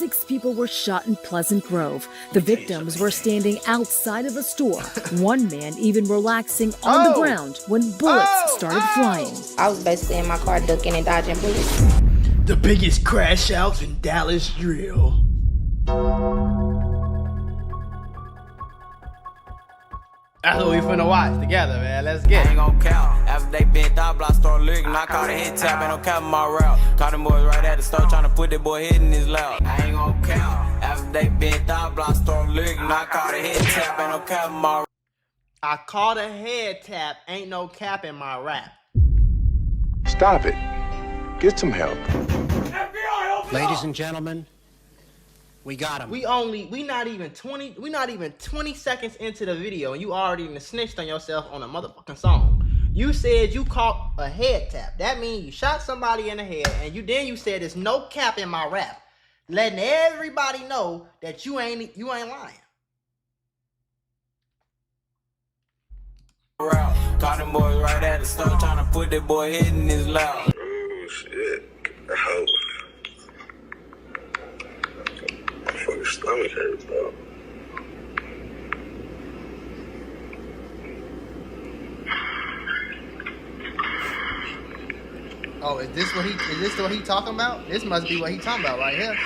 6 people were shot in Pleasant Grove. The victims were standing outside of a store. One man even relaxing on the ground when bullets started flying. I was basically in my car ducking and dodging bullets. The biggest crash outs in Dallas drill. That's what we finna watch together, man. Let's get it. I ain't gon' count. After they bent out, block start looking. I caught a hit tap, ain't no cap in my route. Caught them boys right at the store tryna put that boy hit in his loud. I ain't gon' count. After they bent out, block start looking. I caught a hit tap, ain't no cap in my route. I caught a head tap, ain't no cap in my rap. Stop it. Get some help. Ladies and gentlemen, we got him. We not even 20 seconds into the video and you already snitched on yourself on a motherfucking song. You said you caught a head tap. That means you shot somebody in the head and you said there's no cap in my rap. Letting everybody know that you ain't lying. Caught them boys right at the store tryna put that boy hit in his loud. Oh, shit. Oh. My fucking stomach hurts, bro. Oh, is this what he talking about? This must be what he talking about right here.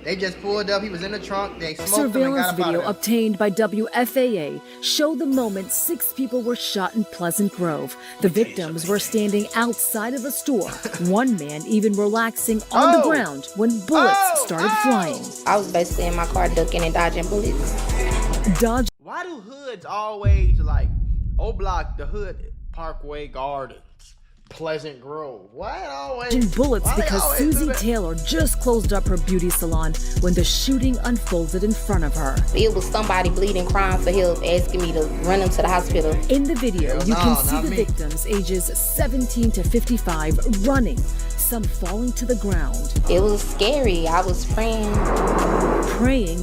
They just pulled up, he was in the trunk, they smoked him and Surveillance got up out video of there. obtained by WFAA showed the moment 6 people were shot in Pleasant Grove. The victims were standing outside of a store. One man even relaxing on the ground when bullets started flying. I was basically in my car ducking and dodging bullets. Why do hoods always like O-Block, the hood, Parkway Gardens, Pleasant Grove? Why it always bullets because always Susie Taylor just closed up her beauty salon when the shooting unfolded in front of her. It was somebody bleeding, crying for help, asking me to run him to the hospital. In the video, you can see the victims ages 17 to 55 running, some falling to the ground. It was scary. I was praying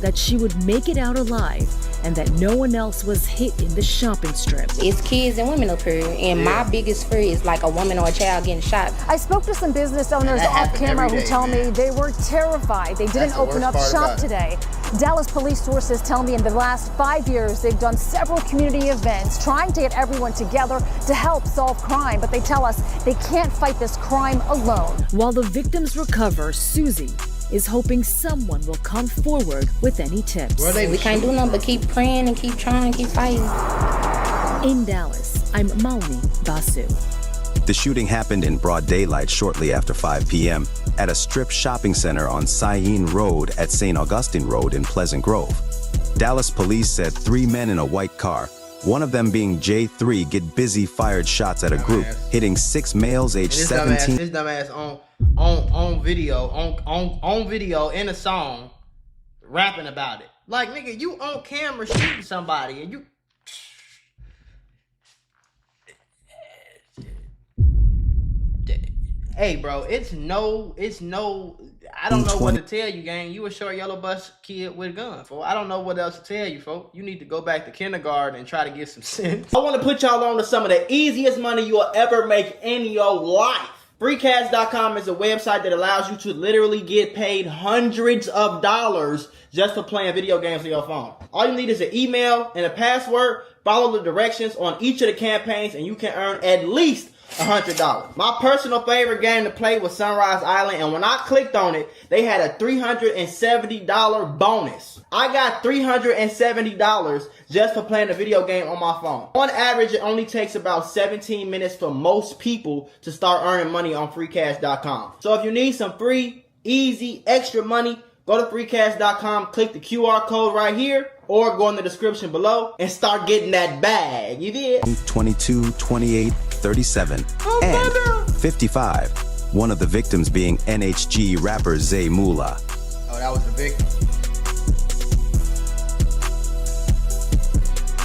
that she would make it out alive and that no one else was hit in the shopping strip. It's kids and women up here, and my biggest fear is like a woman or a child getting shot. I spoke to some business owners off camera who tell me they were terrified. They didn't open up shop today. Dallas police sources tell me in the last 5 years they've done several community events trying to get everyone together to help solve crime, but they tell us they can't fight this crime alone. While the victims recover, Susie is hoping someone will come forward with any tips. We can't do nothing but keep praying and keep trying, keep fighting. In Dallas, I'm Malini Basu. The shooting happened in broad daylight shortly after 5 p.m. at a strip shopping center on Cyene Road at St. Augustine Road in Pleasant Grove. Dallas police said 3 men in a white car, one of them being J3, Get Busy, fired shots at a group, hitting 6 males aged 17. This dumbass on video in a song rapping about it. Like, nigga, you on camera shooting somebody and you... Hey, bro, it's no, I don't know what to tell you, gang. You a short yellow bus kid with a gun, folks. I don't know what else to tell you, folks. You need to go back to kindergarten and try to get some sense. I want to put y'all on to some of the easiest money you'll ever make in your life. Freecash.com is a website that allows you to literally get paid hundreds of dollars just for playing video games on your phone. All you need is an email and a password. Follow the directions on each of the campaigns and you can earn at least $100. My personal favorite game to play was Sunrise Island, and when I clicked on it, they had a $370 bonus. I got $370 just for playing a video game on my phone. On average, it only takes about 17 minutes for most people to start earning money on freecash.com. So if you need some free, easy, extra money, go to freecash.com, click the QR code right here, or go in the description below and start getting that bag. You did? 22, 28, 37, and 55. One of the victims being NHG rapper Zay Mula. Oh, that was the victim.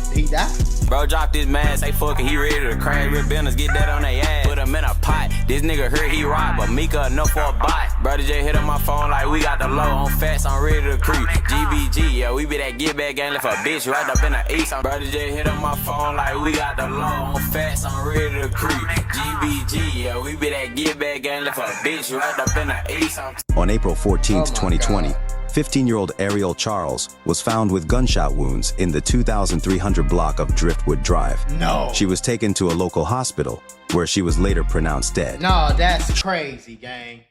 Did he die? Bro dropped his man, say fuck it, he ready to crash with business, get that on their ass. Put him in a pot, this nigga heard he robbed, but Mika enough for a bot. Brother J hit on my phone like we got the low on fast, I'm ready to creep. GBG, yeah, we be that get back gang left a bitch right up in the east. Brother J hit on my phone like we got the low on fast, I'm ready to creep. GBG, yeah, we be that get back gang left a bitch right up in the east. On April 14th, 2020, 15-year-old Ariel Charles was found with gunshot wounds in the 2300 block of Driftwood Drive. No. She was taken to a local hospital where she was later pronounced dead. No, that's crazy, gang.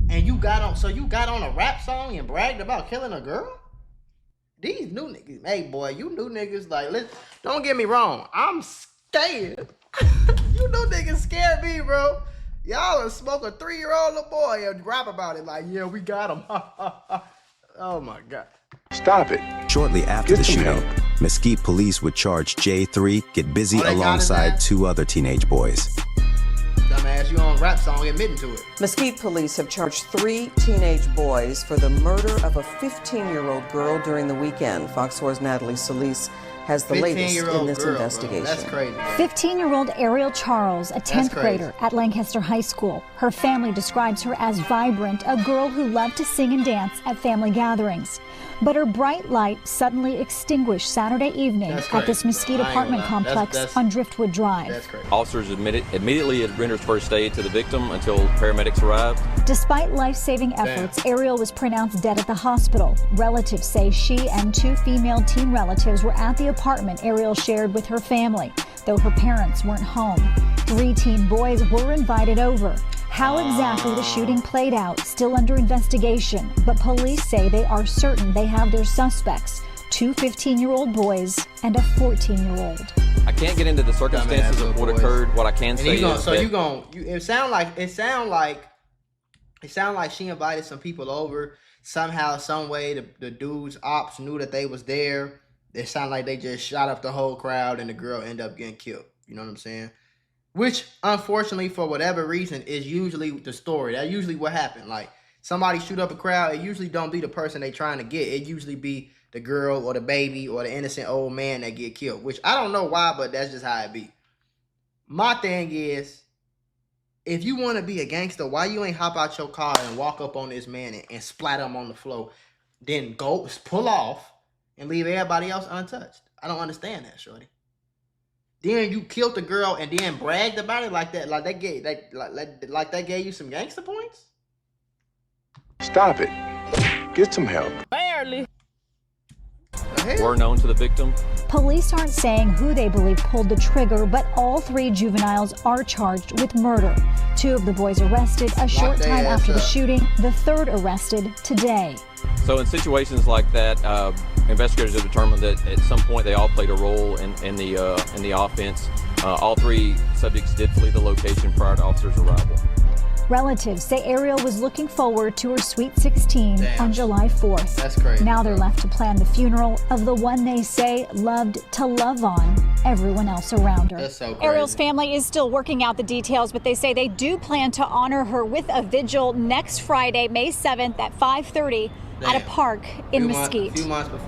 And you got on a rap song and bragged about killing a girl? These new niggas, hey boy, you new niggas, like, don't get me wrong, I'm scared. You new niggas scared me, bro. Y'all smoke a 3-year-old little boy and rap about it like, yeah, we got him. Oh my God. Stop it. Shortly after the Get some shooting, help. Mesquite police would charge J3 Get Busy Oh, they got his alongside ass? 2 other teenage boys. Dumbass, you on a rap song admitting to it. Mesquite police have charged 3 teenage boys for the murder of a 15-year-old girl during the weekend. Fox 4's Natalie Solis has the latest in 15-year-old this girl, investigation. bro. That's crazy. 15-year-old Ariel Charles, a 10th crazy. grader at Lancaster High School. Her family describes her as vibrant, a girl who loved to sing and dance at family gatherings. But her bright light suddenly extinguished Saturday evening That's at this crazy, Mesquite bro. I ain't apartment gonna lie. complex That's- on Driftwood Drive. That's crazy. Officers immediately rendered first aid to the victim until paramedics arrived. Despite life-saving efforts, Ariel was pronounced dead at the hospital. Relatives say she and 2 female teen relatives were at the apartment Ariel shared with her family, though her parents weren't home. 3 teen boys were invited over. How exactly the shooting played out, still under investigation, but police say they are certain they have their suspects, 2 15-year-old boys and a 14-year-old. I can't get into the circumstances of what occurred. What I can say is that it sound like she invited some people over somehow, some way. The dudes, Opps, knew that they was there. It sounded like they just shot up the whole crowd and the girl ended up getting killed. You know what I'm saying? Which, unfortunately, for whatever reason, is usually the story. That's usually what happened. Like, somebody shoot up a crowd, it usually don't be the person they trying to get. It usually be the girl or the baby or the innocent old man that get killed. Which, I don't know why, but that's just how it be. My thing is, if you want to be a gangster, why you ain't hop out your car and walk up on this man and splat him on the floor? Then go, pull off, and leave everybody else untouched. I don't understand that, shorty. Then you killed the girl and then bragged about it like that, like that gave you some gangster points? Stop it. Get some help. Barely. were known to the victim. Police aren't saying who they believe pulled the trigger, but all 3 juveniles are charged with murder. 2 of the boys arrested a short time after the shooting, the 3rd arrested today. So in situations like that, investigators have determined that at some point they all played a role in the offense. All 3 subjects did flee the location prior to officers' arrival. Relatives say Ariel was looking forward to her Sweet 16 on July 4th. That's crazy. Now they're left to plan the funeral of the one they say loved to love on everyone else around her. That's so crazy. Ariel's family is still working out the details, but they say they do plan to honor her with a vigil next Friday, May 7th at 5:30 at a park in Mesquite.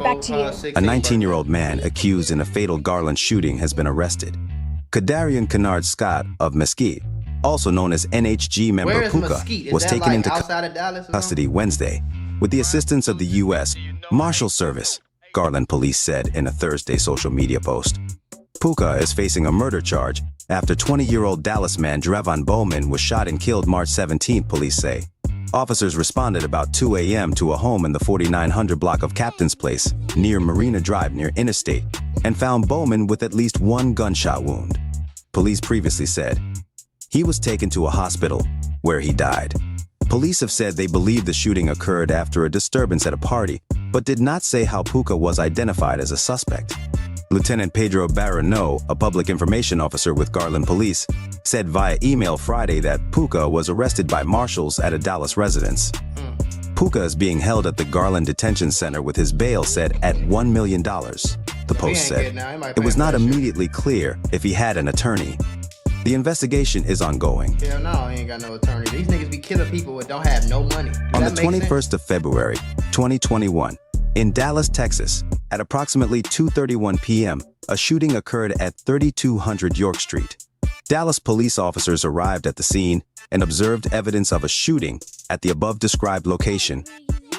Back to you. A 19-year-old man accused in a fatal Garland shooting has been arrested. Kadarian Kennard Scott of Mesquite, also known as NHG member Puka, was taken into custody Wednesday with the assistance of the U.S. Marshal Service, Garland police said in a Thursday social media post. Puka is facing a murder charge after 20-year-old Dallas man Drevon Bowman was shot and killed March 17, police say. Officers responded about 2 a.m. to a home in the 4900 block of Captain's Place near Marina Drive near Interstate and found Bowman with at least 1 gunshot wound. Police previously said he was taken to a hospital where he died. Police have said they believe the shooting occurred after a disturbance at a party, but did not say how Puka was identified as a suspect. Lieutenant Pedro Barano, a public information officer with Garland Police, said via email Friday that Puka was arrested by marshals at a Dallas residence. Puka is being held at the Garland Detention Center with his bail set at $1 million, the Post said. It was not immediately clear if he had an attorney. The investigation is ongoing. Hell no, he ain't got no attorney. These niggas be killing people that don't have no money. On the 21st of February, 2021, in Dallas, Texas, at approximately 2:31 p.m., a shooting occurred at 3200 York Street. Dallas police officers arrived at the scene and observed evidence of a shooting at the above-described location.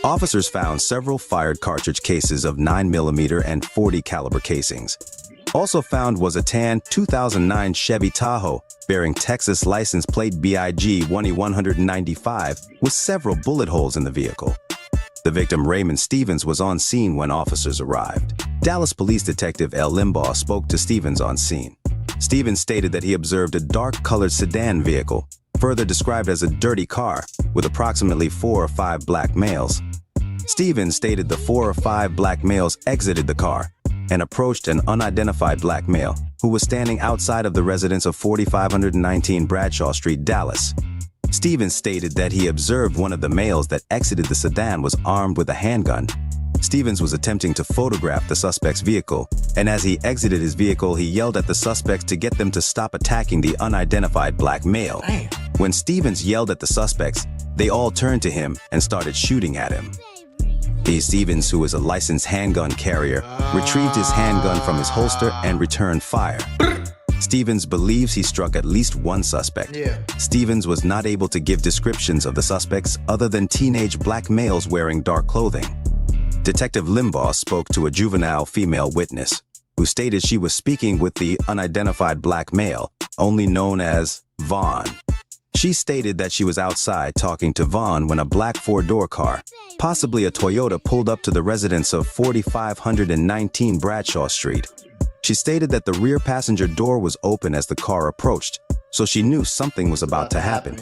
Officers found several fired cartridge cases of 9mm and .40 caliber casings. Also found was a tan 2009 Chevy Tahoe bearing Texas license plate BIG 1E195 with several bullet holes in the vehicle. The victim, Raymond Stevens, was on scene when officers arrived. Dallas Police Detective L. Limbaugh spoke to Stevens on scene. Stevens stated that he observed a dark-colored sedan vehicle, further described as a dirty car, with approximately 4 or 5 black males. Stevens stated the 4 or 5 black males exited the car and approached an unidentified black male who was standing outside of the residence of 4519 Bradshaw Street, Dallas. Stevens stated that he observed one of the males that exited the sedan was armed with a handgun. Stevens was attempting to photograph the suspect's vehicle, and as he exited his vehicle, he yelled at the suspects to get them to stop attacking the unidentified black male. When Stevens yelled at the suspects, they all turned to him and started shooting at him. Stevens, who is a licensed handgun carrier, retrieved his handgun from his holster and returned fire. Stevens believes he struck at least one suspect. Stevens was not able to give descriptions of the suspects other than teenage black males wearing dark clothing. Detective Limbaugh spoke to a juvenile female witness, who stated she was speaking with the unidentified black male, only known as Vaughn. She stated that she was outside talking to Vaughn when a black 4-door car, possibly a Toyota, pulled up to the residence of 4519 Bradshaw Street. She stated that the rear passenger door was open as the car approached, so she knew something was about to happen.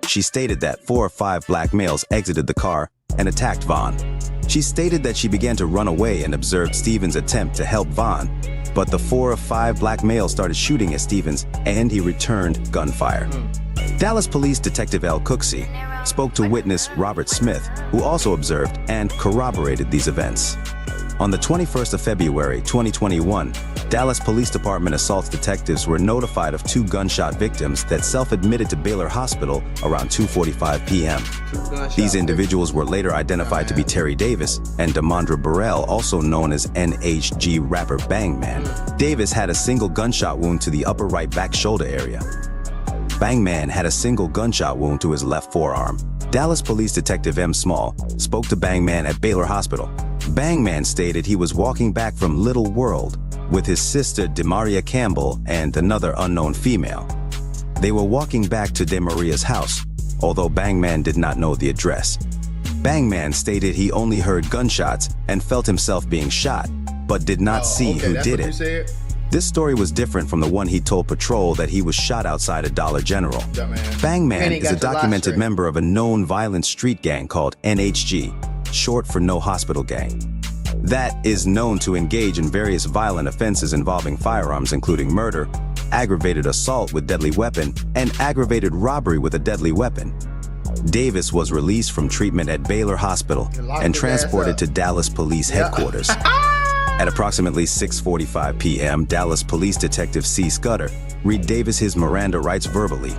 She stated that 4 or 5 black males exited the car and attacked Vaughn. She stated that she began to run away and observed Stevens' attempt to help Vaughn, but the 4 or 5 black males started shooting at Stevens and he returned gunfire. Dallas Police Detective L. Cooksey spoke to witness Robert Smith, who also observed and corroborated these events. On the 21st of February 2021, Dallas Police Department assault detectives were notified of 2 gunshot victims that self-admitted to Baylor Hospital around 2:45 p.m. These individuals were later identified to be Terry Davis and Demondra Burrell, also known as NHG rapper Bang Man. Davis had a single gunshot wound to the upper right back shoulder area. Bang Man had a single gunshot wound to his left forearm. Dallas Police Detective M. Small spoke to Bang Man at Baylor Hospital. Bang Man stated he was walking back from Little World with his sister Demaria Campbell and another unknown female. They were walking back to Demaria's house, although Bang Man did not know the address. Bang Man stated he only heard gunshots and felt himself being shot, but did not see who did it. This story was different from the one he told Patrol that he was shot outside a Dollar General. Bang Man is a documented member of a known violent street gang called NHG, short for No Hospital Gang, that is known to engage in various violent offenses involving firearms, including murder, aggravated assault with deadly weapon, and aggravated robbery with a deadly weapon. Davis was released from treatment at Baylor Hospital and transported to Dallas Police Headquarters. At approximately 6:45 p.m., Dallas Police Detective C. Scudder read Davis his Miranda rights verbally.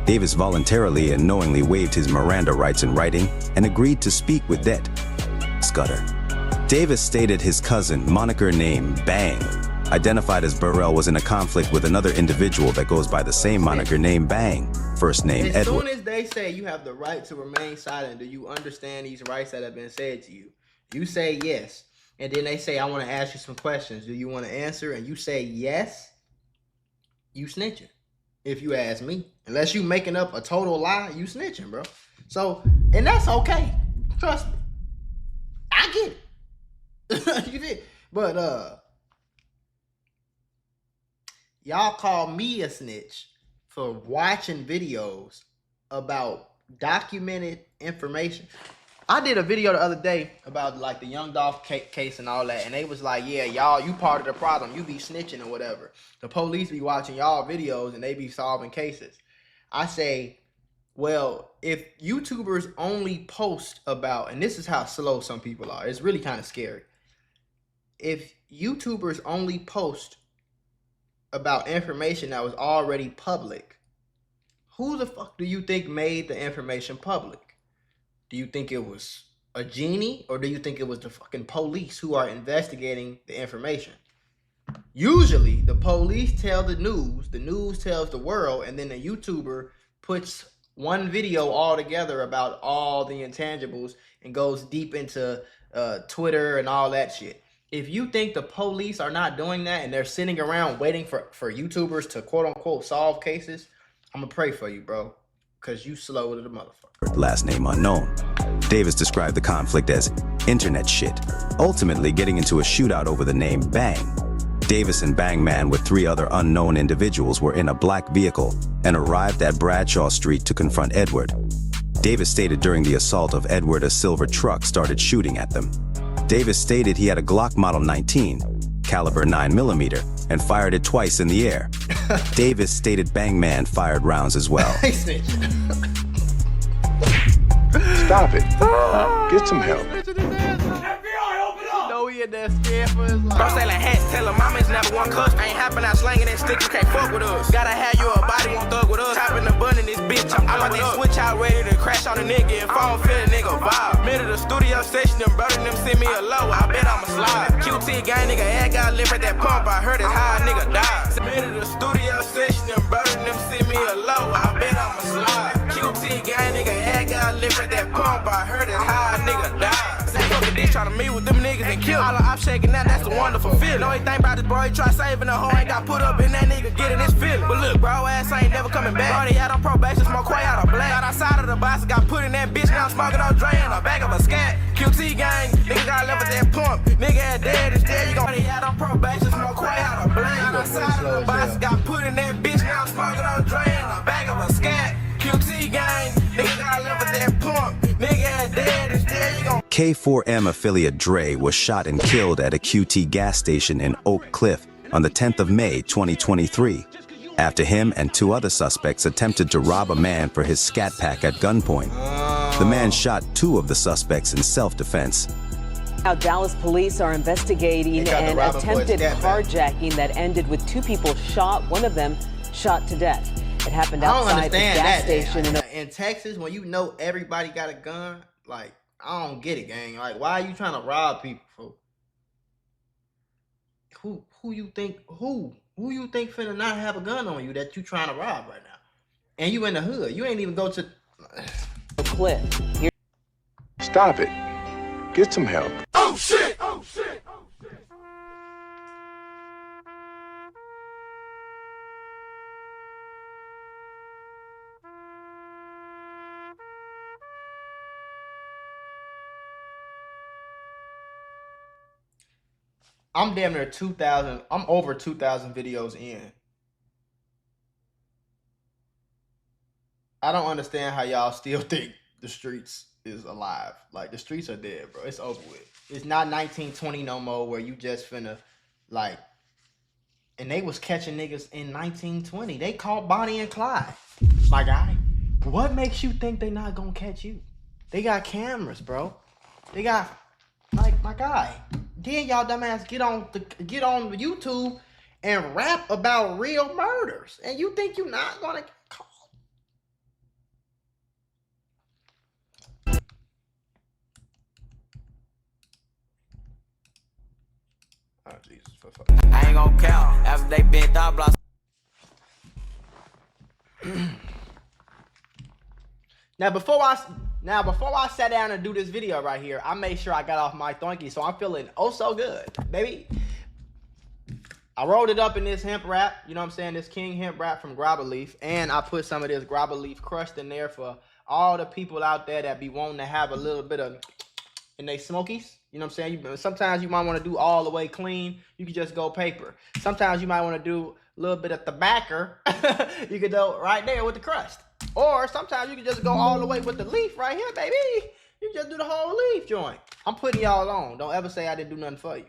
Davis voluntarily and knowingly waived his Miranda rights in writing and agreed to speak with Det. Scudder. Davis stated his cousin, moniker name Bang, identified as Burrell, was in a conflict with another individual that goes by the same moniker name Bang, first name Edward. As soon as they say you have the right to remain silent, do you understand these rights that have been said to you? You say yes. And then they say, I want to ask you some questions. Do you want to answer? And you say yes, you snitching. If you ask me. Unless you making up a total lie, you snitching, bro. So, and that's okay. Trust me. I get it. You did. But y'all call me a snitch for watching videos about documented information. I did a video the other day about like the Young Dolph case and all that, and they was like, yeah, y'all, you part of the problem. You be snitching or whatever. The police be watching y'all videos and they be solving cases. I say, well, if YouTubers only post about, and this is how slow some people are, it's really kind of scary. If YouTubers only post about information that was already public, who the fuck do you think made the information public? Do you think it was a genie, or do you think it was the fucking police who are investigating the information? Usually, the police tell the news tells the world, and then the YouTuber puts one video all together about all the intangibles and goes deep into Twitter and all that shit. If you think the police are not doing that and they're sitting around waiting for YouTubers to quote unquote solve cases, I'm gonna pray for you, bro, because you slow to the motherfucker. Last name unknown. Davis described the conflict as internet shit, ultimately getting into a shootout over the name Bang. Davis and Bang Man with 3 other unknown individuals were in a black vehicle and arrived at Bradshaw Street to confront Edward. Davis stated during the assault of Edward, a silver truck started shooting at them. Davis stated he had a Glock Model 19, caliber 9mm, and fired it twice in the air. Davis stated Bang Man fired rounds as well. Stop it. Get some help. He in there scared for his life. Bro selling hats, tell him mama's never one cuss. Ain't hopping out slanging that stick, you can't fuck with us. Gotta have you a body, won't thug with us. Chopping the bun in this bitch, I'm about to switch out ready to crash on a nigga. If I don't feel a nigga vibe. Middle of the studio session, them brother them send me a low, I bet I'ma slide. QT gang nigga, head got live at that pump, I heard it's how a nigga died. Middle of the studio session, them brother them send me a low, I bet I'ma slide. QT gang nigga, head got live at that pump, I heard it's how a nigga died. Try to meet with them niggas and kill. All the ops shaking now, that's a wonderful feeling. Know anything about this boy, he try saving the hoe, ain't got put up in that nigga getting his feeling. But look, bro, ass ain't never coming back. Already out on probation, smoke quay out of black. Got outside of the box, got put in that bitch, now I'm smoking on drain, on the back of a scat. QT gang, nigga got left with that pump. Nigga dead is dead, you gon' already out on probation, smoke quay out of black. Got outside of the box, got put in that bitch, now I'm smoking on drain, on the back of a scat. QT gang, nigga got left with that pump. Nigga dead is dead, you gon' K4M affiliate Dre was shot and killed at a QT gas station in Oak Cliff on the 10th of May 2023, after him and 2 other suspects attempted to rob a man for his scat pack at gunpoint. The man shot 2 of the suspects in self-defense. Now, Dallas police are investigating an attempted carjacking that ended with 2 people shot, one of them shot to death. It happened outside the gas station in Texas. When you know everybody got a gun, like, I don't get it, gang. Like, why are you trying to rob people, folks? Who you think finna not have a gun on you that you trying to rob right now? And you in the hood. You ain't even go to Cliff. Stop it. Get some help. Oh shit! Oh shit! Oh shit! I'm damn near 2,000. I'm over 2,000 videos in. I don't understand how y'all still think the streets is alive. Like, the streets are dead, bro. It's over with. It's not 1920 no more where you just finna, like, and they was catching niggas in 1920. They caught Bonnie and Clyde, my guy. What makes you think they not gonna catch you? They got cameras, bro. They got, like, my guy. Then y'all dumbass get on YouTube and rap about real murders, and you think you're not gonna get caught? Oh Jesus, for fuck. I ain't gonna count after they been thought blocks. Now before I sat down and do this video right here, I made sure I got off my thonky, so I'm feeling oh so good, baby. I rolled it up in this hemp wrap, you know what I'm saying, this King hemp wrap from Grabba Leaf, and I put some of this Grabba Leaf crushed in there for all the people out there that be wanting to have a little bit of in they smokies. You know what I'm saying? Sometimes you might want to do all the way clean. You can just go paper. Sometimes you might want to do a little bit of tobacco. You could do right there with the crust. Or sometimes you can just go all the way with the leaf right here, baby. You can just do the whole leaf joint. I'm putting y'all on. Don't ever say I didn't do nothing for you.